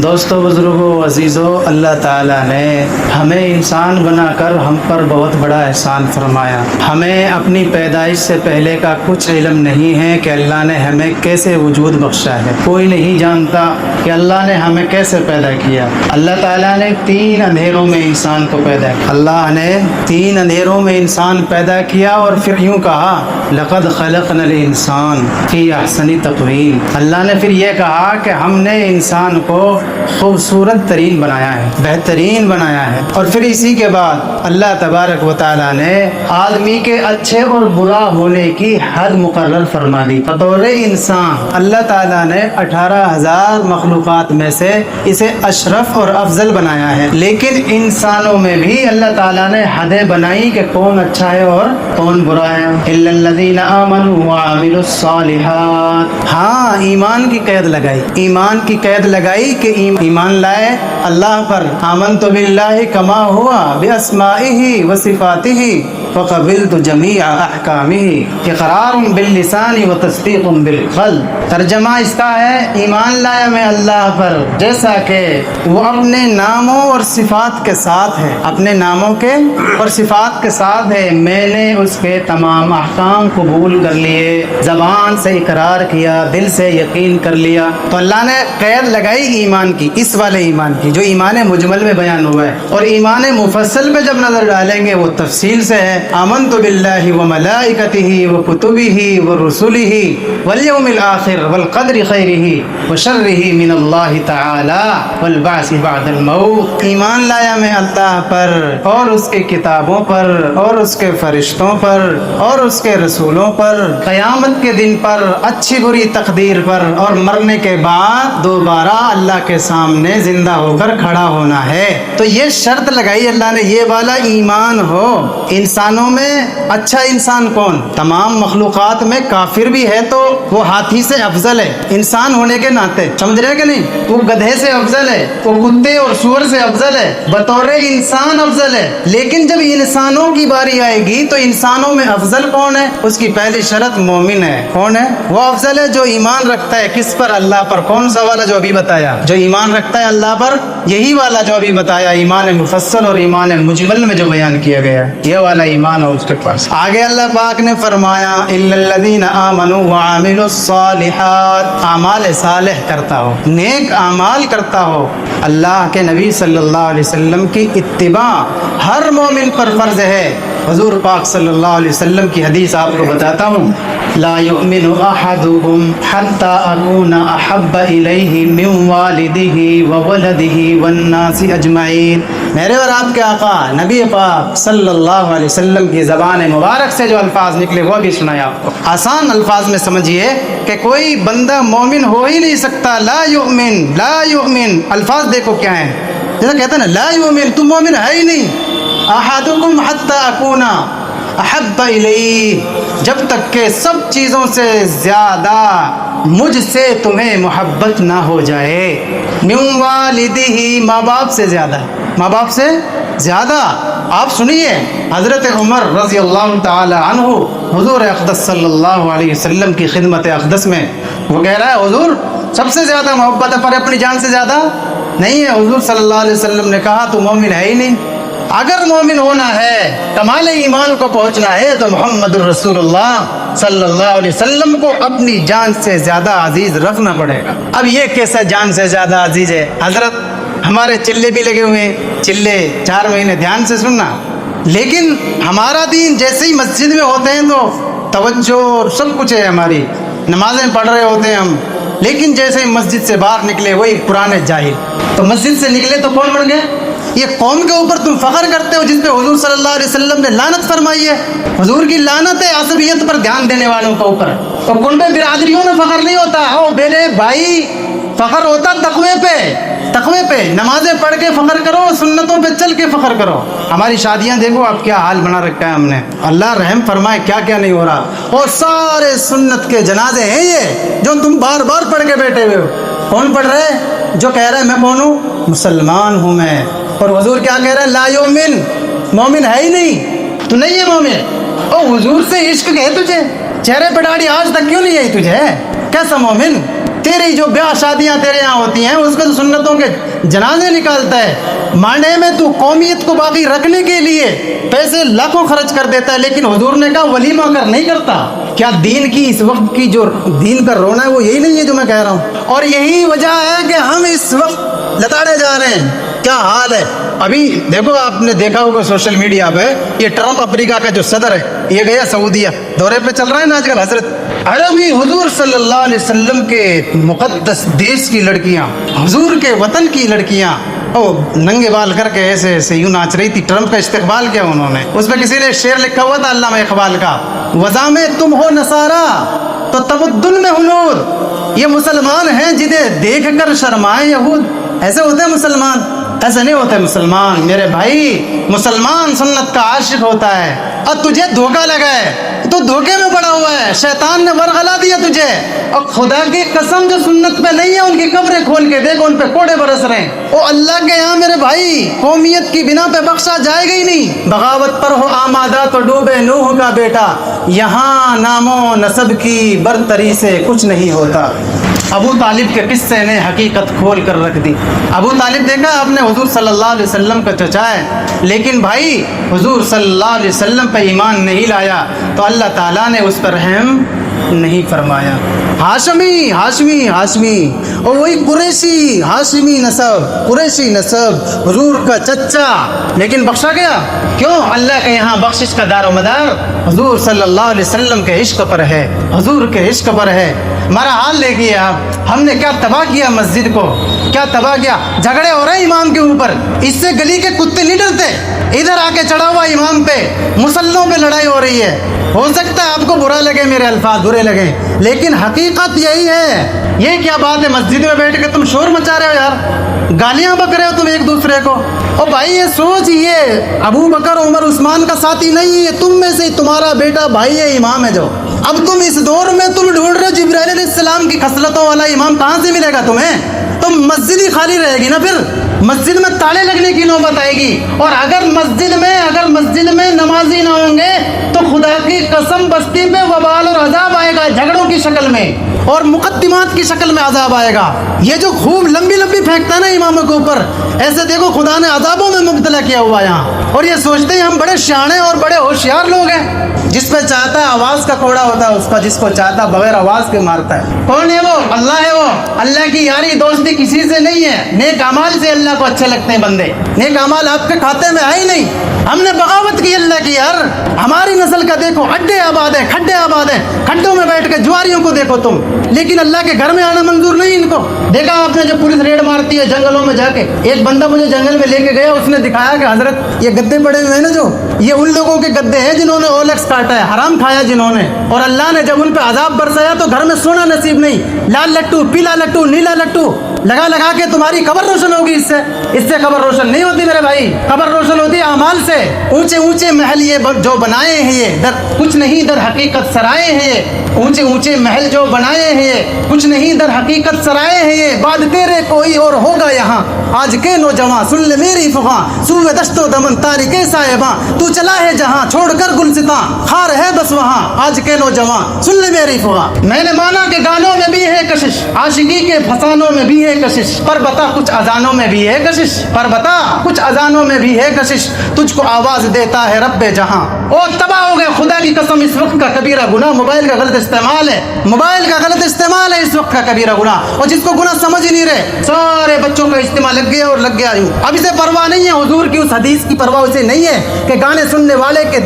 دوستو بزرگوں عزیزوں، اللہ تعالیٰ نے ہمیں انسان بنا کر ہم پر بہت بڑا احسان فرمایا۔ ہمیں اپنی پیدائش سے پہلے کا کچھ علم نہیں ہے کہ اللہ نے ہمیں کیسے وجود بخشا ہے۔ کوئی نہیں جانتا کہ اللہ نے ہمیں کیسے پیدا کیا۔ اللہ تعالیٰ نے 3 اندھیروں میں انسان کو پیدا کیا۔ اللہ نے 3 اندھیروں میں انسان پیدا کیا اور پھر یوں کہا لقد خلقنا الانسان فی احسن تقویم۔ اللہ نے پھر یہ کہا کہ ہم نے انسان کو خوبصورت ترین بنایا ہے، بہترین بنایا ہے۔ اور پھر اسی کے بعد اللہ تبارک و تعالیٰ نے آدمی کے اچھے اور برا ہونے کی حد مقرر فرما دی۔ بطور انسان اللہ تعالیٰ نے 18,000 مخلوقات میں سے اسے اشرف اور افضل بنایا ہے، لیکن انسانوں میں بھی اللہ تعالیٰ نے حدیں بنائی کہ کون اچھا ہے اور کون برا ہے۔ الا الذین آمنوا وعملوا الصالحات، ہاں ایمان کی قید لگائی، ایمان کی قید لگائی کہ ایمان لائے اللہ پر۔ آمنت باللہ کما ہوا باسمائہ وصفاتہ وقبلت جمیع احکامہ، اقرار باللسان وتصدیق بالقلب۔ ترجمہ اس کا ہے ایمان لایا میں اللہ پر جیسا کہ وہ اپنے ناموں اور صفات کے ساتھ ہے، اپنے ناموں کے اور صفات کے ساتھ ہے۔ میں نے اس کے تمام احکام قبول کر لیے، زبان سے اقرار کیا، دل سے یقین کر لیا۔ تو اللہ نے قید لگائی ایمان کی، اس والے ایمان کی جو ایمان مجمل میں بیان ہوا ہے، اور ایمان مفصل پہ جب نظر ڈالیں گے وہ تفصیل سے ہے۔ آمنت باللہ وملائکتہ وکتبہ ورسلہ والیوم الآخر والقدر خیرہ وشرہ من اللہ تعالی والبعث بعد الموت۔ ایمان لایا میں اللہ پر اور اس کی کتابوں پر اور اس کے فرشتوں پر اور اس کے رسولوں پر، قیامت کے دن پر، اچھی بری تقدیر پر، اور مرنے کے بعد دوبارہ اللہ کے سامنے زندہ ہو کر کھڑا ہونا ہے۔ تو یہ شرط لگائی اللہ نے، یہ والا ایمان ہو۔ انسانوں میں اچھا انسان کون؟ تمام مخلوقات میں کافر بھی ہے تو وہ ہاتھی سے افضل ہے انسان ہونے کے ناطے، سمجھ رہے کہ نہیں؟ وہ گدھے سے افضل ہے، وہ کتے اور سور سے افضل ہے، بطور انسان افضل ہے۔ لیکن جب انسانوں کی باری آئے گی تو انسانوں میں افضل کون ہے؟ اس کی پہلی شرط مومن ہے۔ کون ہے وہ افضل ہے؟ جو ایمان رکھتا ہے کس پر؟ اللہ پر۔ کون سا والا جو ابھی بتایا؟ جو ایمان رکھتا ہے اللہ پر، یہی والا جو ابھی بتایا، ایمان مفصل اور ایمان مجمل میں جو بیان کیا گیا ہے، یہ والا ایمان ہو اس کے پاس۔ آگے اللہ پاک نے فرمایا الا الذین آمنوا وعملوا الصالحات، اعمال صالح کرتا ہو، نیک اعمال کرتا ہو۔ اللہ کے نبی صلی اللہ علیہ وسلم کی اتباع ہر مومن پر فرض ہے۔ حضور پاک صلی اللہ علیہ وسلم کی حدیث آپ کو بتاتا ہوں، لا یؤمن احدکم حتی اکون احب الیہ من والدہ وولدہ والناس اجمعین۔ میرے اور آپ کے آقا نبی پاک صلی اللہ علیہ وسلم کی زبان مبارک سے جو الفاظ نکلے وہ بھی سنائے آپ کو، آسان الفاظ میں سمجھیے کہ کوئی بندہ مومن ہو ہی نہیں سکتا۔ لا یؤمن، لا یؤمن، الفاظ دیکھو کیا ہیں، جیسا کہتے ہیں نا لا یؤمن، تم مومن ہے ہی نہیں۔ احدکم حتی اکون احب الیہ، جب تک کہ سب چیزوں سے زیادہ مجھ سے تمہیں محبت نہ ہو جائے۔ من والدہ، ماں باپ سے زیادہ، ماں باپ سے زیادہ۔ آپ سنیے حضرت عمر رضی اللہ تعالی عنہ حضور اقدس صلی اللہ علیہ وسلم کی خدمت اقدس میں وہ کہہ رہا ہے حضور سب سے زیادہ محبت ہے پر اپنی جان سے زیادہ نہیں ہے۔ حضور صلی اللہ علیہ وسلم نے کہا تو مومن ہے ہی نہیں۔ اگر مومن ہونا ہے، کمال ایمان کو پہنچنا ہے تو محمد الرسول اللہ صلی اللہ علیہ وسلم کو اپنی جان سے زیادہ عزیز رکھنا پڑے گا۔ اب یہ کیسا جان سے زیادہ عزیز ہے؟ حضرت ہمارے چلے بھی لگے ہوئے ہیں، چلے 4 مہینے دھیان سے سننا، لیکن ہمارا دین جیسے ہی مسجد میں ہوتے ہیں تو توجہ اور سب کچھ ہے، ہماری نمازیں پڑھ رہے ہوتے ہیں ہم، لیکن جیسے ہی مسجد سے باہر نکلے وہی پرانے جاہل۔ تو مسجد سے نکلے تو کون بن گئے؟ یہ قوم کے اوپر تم فخر کرتے ہو جس پہ حضور صلی اللہ علیہ وسلم نے لعنت فرمائی ہے۔ حضور کی لعنت ہے عصبیت پر دھیان دینے والوں کے اوپر۔ تو کنبے برادریوں میں فخر نہیں ہوتا، او میرے بھائی، فخر ہوتا تقوی پہ، تقوی پہ نمازیں پڑھ کے فخر کرو، سنتوں پہ چل کے فخر کرو۔ ہماری شادیاں دیکھو اب کیا حال بنا رکھا ہے ہم نے، اللہ رحم فرمائے کیا کیا نہیں ہو رہا۔ اور سارے سنت کے جنازے ہیں یہ جو تم بار بار پڑھ کے بیٹھے ہوئے ہو۔ کون پڑھ رہے؟ جو کہہ رہے میں کون ہوں؟ مسلمان ہوں میں۔ اور حضور کیا کہہ رہے ہیں؟ لا یؤمن، مومن ہے ہی نہیں، تو نہیں ہے مومن۔ اور حضور سے عشق ہے تجھے، چہرے پہ داڑھی آج تک کیوں نہیں ہے تجھے؟ کیسا مومن؟ تیری جو بیاہ شادیاں تیرے یہاں ہوتی ہیں اس میں تو سنتوں کے جنازے نکالتا ہے، مانڈے میں تو قومیت کو باقی رکھنے کے لیے پیسے لاکھوں خرچ کر دیتا ہے، لیکن حضور نے کہا ولیمہ کر نہیں کرتا۔ کیا دین کی اس وقت کی جو دین کا رونا ہے وہ یہی نہیں ہے جو میں کہہ رہا ہوں؟ اور یہی وجہ ہے کہ ہم اس وقت لتاڑے جا رہے ہیں۔ کیا حال ہے ابھی دیکھو، آپ نے دیکھا ہوگا سوشل میڈیا پہ، یہ ٹرمپ افریقہ کا جو صدر ہے یہ گیا سعودیہ دورے پہ چل رہا ہے نا آج کل حضرت، عربی حضور صلی اللہ علیہ وسلم کے مقدس دیش کی لڑکیاں، حضور کے وطن کی لڑکیاں ننگے بال کر کے ایسے ایسے یوں ناچ رہی تھی۔ ٹرمپ کا استقبال کیا انہوں نے، اس پہ کسی نے شعر لکھا ہوا تھا علامہ اقبال کا، وضع میں تم ہو نصارا تو تمدن میں ہنور، یہ مسلمان ہیں جنہیں دیکھ کر شرمائے یہود۔ ایسے ہوتے ہیں مسلمان؟ ایسے نہیں ہوتے مسلمان میرے بھائی۔ مسلمان سنت کا عاشق ہوتا ہے، اور تجھے دھوکہ لگا ہے تو دھوکے میں پڑا ہوا ہے، شیطان نے ورغلا دیا تجھے، اور خدا کی قسم جو سنت پہ نہیں ہے ان کی قبریں کھول کے دیکھو، ان پہ کوڑے برس رہے ہیں۔ او اللہ کے یہاں میرے بھائی قومیت کی بنا پہ بخشا جائے گا ہی نہیں۔ بغاوت پر ہو آمادہ تو ڈوبے نوح کا بیٹا، یہاں نام و نسب کی برتری سے کچھ نہیں ہوتا۔ ابو طالب کے قصے نے حقیقت کھول کر رکھ دی۔ ابو طالب دیکھا آپ نے حضور صلی اللہ علیہ وسلم کا چچا ہے، لیکن بھائی حضور صلی اللہ علیہ وسلم پہ ایمان نہیں لایا تو اللہ تعالیٰ نے اس پر رحم نہیں فرمایا۔ ہاشمی ہاشمی ہاشمی، اور وہی قریشی ہاشمی نسب، قریشی نسب، حضور کا چچا، لیکن بخشا گیا کیوں؟ اللہ کے یہاں بخشش کا دار و مدار حضور صلی اللہ علیہ وسلم کے عشق پر ہے، حضور کے عشق پر ہے۔ ہمارا حال دیکھیے آپ، ہم نے کیا تباہ کیا مسجد کو، کیا تباہ کیا۔ جھگڑے ہو رہے ہیں امام کے اوپر، اس سے گلی کے کتے نہیں ڈرتے، ادھر آ کے چڑھا ہوا امام پہ، مسلوں پہ لڑائی ہو رہی ہے۔ ہو سکتا ہے آپ کو برا لگے، میرے الفاظ برے لگے، لیکن حقیقت یہی ہے۔ یہ کیا بات ہے مسجد میں بیٹھ کے تم شور مچا رہے ہو یار، گالیاں بک رہے ہو تم ایک دوسرے کو۔ اور بھائی یہ سوچ، یہ ابو بکر عمر عثمان کا ساتھی نہیں ہے، تم میں سے تمہارا بیٹا بھائی ہے، امام ہے جو۔ اب تم اس دور میں تم ڈھونڈ رہے ہو جبرائیل علیہ السلام کی خصلتوں والا امام، کہاں سے ملے گا تمہیں؟ تم مسجد ہی خالی رہے گی نا، پھر مسجد میں تالے لگنے کی نوبت آئے گی۔ اور اگر مسجد میں نمازی نہ ہوں گے تو خدا کی قسم بستی میں وبال اور عذاب آئے گا، جھگڑوں کی شکل میں اور مقدمات کی شکل میں عذاب آئے گا۔ یہ جو خوب لمبی لمبی پھینکتا ہے نا اماموں کے اوپر، ایسے دیکھو خدا نے عذابوں میں مبتلا کیا ہوا یہاں، اور یہ سوچتے ہیں ہم بڑے شانے اور بڑے ہوشیار لوگ ہیں۔ جس پہ چاہتا ہے آواز کا کوڑا ہوتا ہے اس کا، جس کو چاہتا بغیر آواز کے مارتا ہے۔ کون ہے وہ؟ اللہ ہے وہ۔ اللہ کی یاری دوستی کسی سے نہیں ہے، نیک اعمال سے اللہ کو اچھے لگتے ہیں بندے، نیک اعمال آپ کے کھاتے میں آئے نہیں۔ ہم نے بغاوت کی اللہ کی یار، ہماری نسل کا دیکھو اڈے آباد ہیں، کھڈے آباد ہیں، کھڈوں میں بیٹھ کے جواریوں کو دیکھو تم، لیکن اللہ کے گھر میں آنا منظور نہیں ان کو۔ دیکھا آپ نے جب پولیس ریڈ مارتی ہے جنگلوں میں جا کے، ایک بندہ مجھے جنگل میں لے کے گیا، اس نے دکھایا کہ حضرت یہ گدے پڑے ہوئے ہیں نا جو، یہ ان لوگوں کے گدے ہیں جنہوں نے اولکس کاٹا ہے، حرام کھایا جنہوں نے، اور اللہ نے جب ان پہ عذاب برسایا تو گھر میں سونا نصیب نہیں، لال لٹو، پیلا لٹو، نیلا لٹو لگا لگا کے تمہاری قبر روشن ہوگی، اس سے قبر روشن نہیں ہوتی میرے بھائی، قبر روشن ہوتی ہے اعمال سے۔ اونچے اونچے محل یہ جو بنائے ہیں، یہ در کچھ نہیں در حقیقت سرائے ہیں، اونچے اونچے محل جو بنائے ہیں کچھ نہیں در حقیقت سرائے ہیں، یہ بعد تیرے کوئی اور ہوگا یہاں، آج کے نوجوان سن لے میری فغاں، سوئے دشت و دمن تاریکے صاحباں، تو چلا ہے جہاں چھوڑ کر گلستاں، خار ہے بس وہاں، آج کے نوجوان سن لے میری فغاں۔ میں نے مانا کہ گانوں میں بھی ہے کشش، عاشقی کے فسانوں میں بھی ہے کشش، پر بتا کچھ اذانوں میں بھی ہے کشش، پر بتا کچھ اذانوں میں بھی ہے کشش، تجھ کو آواز دیتا ہے رب جہاں۔ او تباہ ہو گئے خدا کی قسم، اس وقت کا کبیرہ گناہ موبائل کا غلط استعمال ہے، موبائل کا غلط استعمال ہے اس وقت کا کبیرہ گناہ، اور جس کو گناہ سمجھ ہی نہیں رہے، سارے بچوں کا اجتماع لگ گیا اور لگ گیا یوں۔ اب اسے پرواہ نہیں ہے حضور کی اس حدیث کی پرواہ اسے نہیں ہے کہ گانے سننے والے کے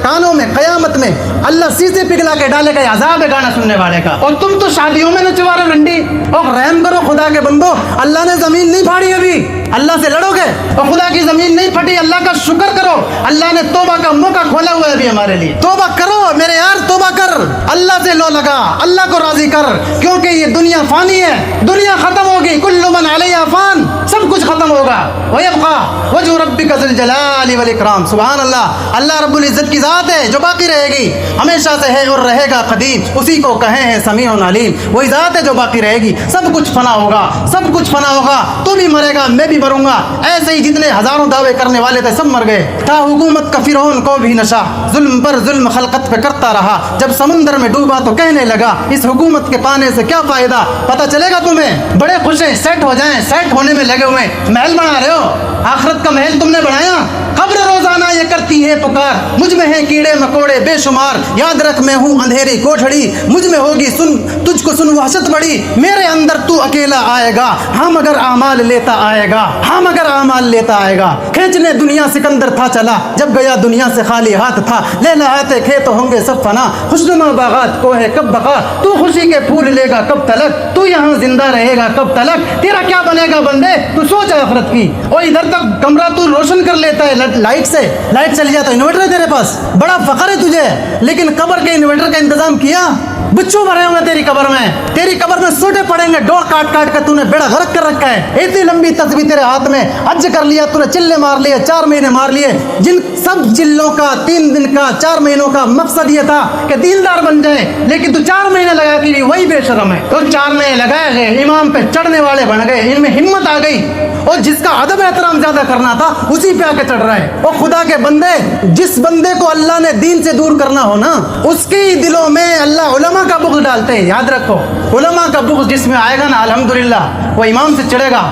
کانوں میں قیامت میں اللہ سیسے پگھلا کے ڈالے گا، عذاب ہے گانا سننے والے کا۔ اور تم تو شادیوں میں نچوا رہے رنڈی، اور رحم کرو خدا کے بندو، اللہ نے زمین نہیں پھاڑی ابھی، اللہ سے لڑو گے اور خدا کی زمین نہیں پھٹی، اللہ کا شکر کرو، اللہ نے توبہ کا موقع کھولا ہوا ہے ابھی ہمارے لیے۔ توبہ کرو میرے یار، توبہ کر، اللہ سے لو لگا، اللہ کو راضی کر، کیونکہ یہ دنیا فانی ہے، دنیا ختم ہوگی، کل من علیہا فان، سب کچھ ختم ہوگا، وَيَبْقَى وَجْهُ رَبِّكَ ذُو الْجَلَالِ وَالْإِكْرَامِ۔ سبحان اللہ، اللہ رب العزت کی ذات ہے جو باقی رہے گی، ہمیشہ سے ہے اور رہے گا قدیم، اسی کو کہے ہیں سمیع علیم، وہی ذات ہے جو باقی رہے گی، سب کچھ فنا ہوگا، سب کچھ فنا ہوگا، تو بھی مرے گا میں بھی مروں گا. ایسے ہی جتنے ہزاروں دعوے کرنے والے تھے سب مر گئے. تھا حکومت کا فرعون کو بھی نشہ, ظلم پر ظلم خلقت پہ کرتا رہا. جب سمندر میں ڈوبا تو کہنے لگا اس حکومت کے پانے سے کیا فائدہ, پتہ چلے گا تمہیں. بڑے خوش ہیں, سیٹ ہو جائیں, سیٹ ہونے میں لگے ہوئے, محل بنا رہے ہو. آخرت کا محل تم نے بنایا. قبر روزانہ یہ کرتی ہے پکار, مجھ میں ہیں کیڑے مکوڑے بے شمار. یاد رکھ میں ہوں اندھیری کوٹھڑی, مجھ میں ہوگی سن تجھ کو سن وحشت بڑی. میرے اندر تو اکیلا آئے گا, ہاں مگر اعمال لیتا آئے گا, ہاں مگر اعمال لیتا آئے گا. کھینچنے دنیا سکندر تھا چلا, جب گیا دنیا سے خالی ہاتھ تھا. لے لہاتے کھیت ہوں گے سب فنا, خوشنما باغات کو ہے کب بقا. تو خوشی کے پھول لے گا کب تلک, تو یہاں زندہ رہے گا کب تلک. تیرا کیا بنے گا بندے, تو سوچ آخرت کی. اور ادھر تک کمرہ تو روشن کر لیتا ہے لائٹ سے, لائٹ چلی جاتا ہے, انورٹر ہے تیرے پاس, بڑا فخر ہے تجھے. لیکن قبر کے انورٹر کا انتظام کیا؟ بچوں بھرے ہوئے تیری قبر میں, تیری قبر میں سوٹے پڑیں گے. ڈور کاٹ کاٹ کے تو نے بیڑا غرق کر رکھا ہے. اتنی لمبی تسبیح تیرے ہاتھ میں, حج کر لیا تو نے, چلے مار لیے, 4 مہینے مار لیے. جن سب چلوں کا 3 دن کا 4 مہینوں کا مقصد یہ تھا کہ دیندار بن جائے, لیکن تو 4 مہینے لگا کے وہی بے شرم ہے. تو 4 مہینے لگائے گئے, امام پہ چڑھنے والے بن گئے, ان میں ہمت آ گئی. اور جس کا ادب احترام زیادہ کرنا تھا اسی پہ آ کے چڑھ رہا ہے. اور خدا کے بندے, جس بندے کو اللہ نے دین سے دور کرنا ہو نا, اس کے دلوں میں اللہ علماء کا بغض ڈالتے ہیں. یاد رکھو, علماء کا بغض جس میں آئے گا نا, الحمدللہ وہ امام سے چڑھے گا.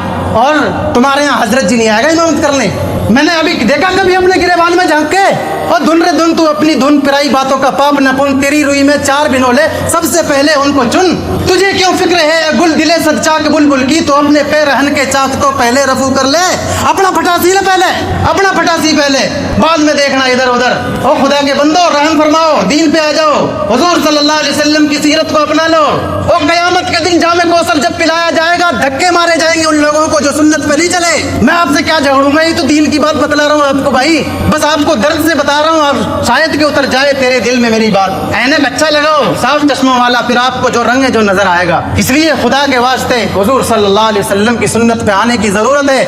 اور تمہارے یہاں حضرت جی نہیں آئے گا امامت کرنے. میں نے ابھی دیکھا کبھی اپنے گریبان میں جھانک کے, اور دھن رے دھن تو اپنی دھن پرائی باتوں کا پاپ نہ پن. تیری روئی میں 4 بنولے, سب سے پہلے ان کو چن. تجھے کیوں فکر ہے گل دلے صد چاک بلبل کی, تو اپنے پیر رہن کے چاک تو پہلے رفو کر لے. اپنا پھٹاسی لے پہلے, اپنا پھٹاسی پہلے, بعد میں دیکھنا ادھر ادھر. او خدا کے بندو رحم فرماؤ, دین پہ آ جاؤ, حضور صلی اللہ علیہ وسلم کی سیرت کو اپنا لو. اور قیامت کے دن جام کوثر جب پلایا جائے گا, دھکے مارے جائیں گے ان لوگوں کو جو سنت پہ نہیں چلے. میں آپ سے کیا جھگڑوں گا, یہ تو دین کی بات بتلا رہا ہوں آپ کو بھائی, بس آپ کو درد سے بتا رہا ہوں, آپ شاید کہ اتر جائے تیرے دل میں میری بات. اینک اچھا لگاؤ, صاف چشموں والا, پھر آپ کو جو رنگ ہے جو نظر آئے گا. اس لیے خدا کے واسطے حضور صلی اللہ علیہ وسلم کی سنت پہ آنے کی ضرورت ہے.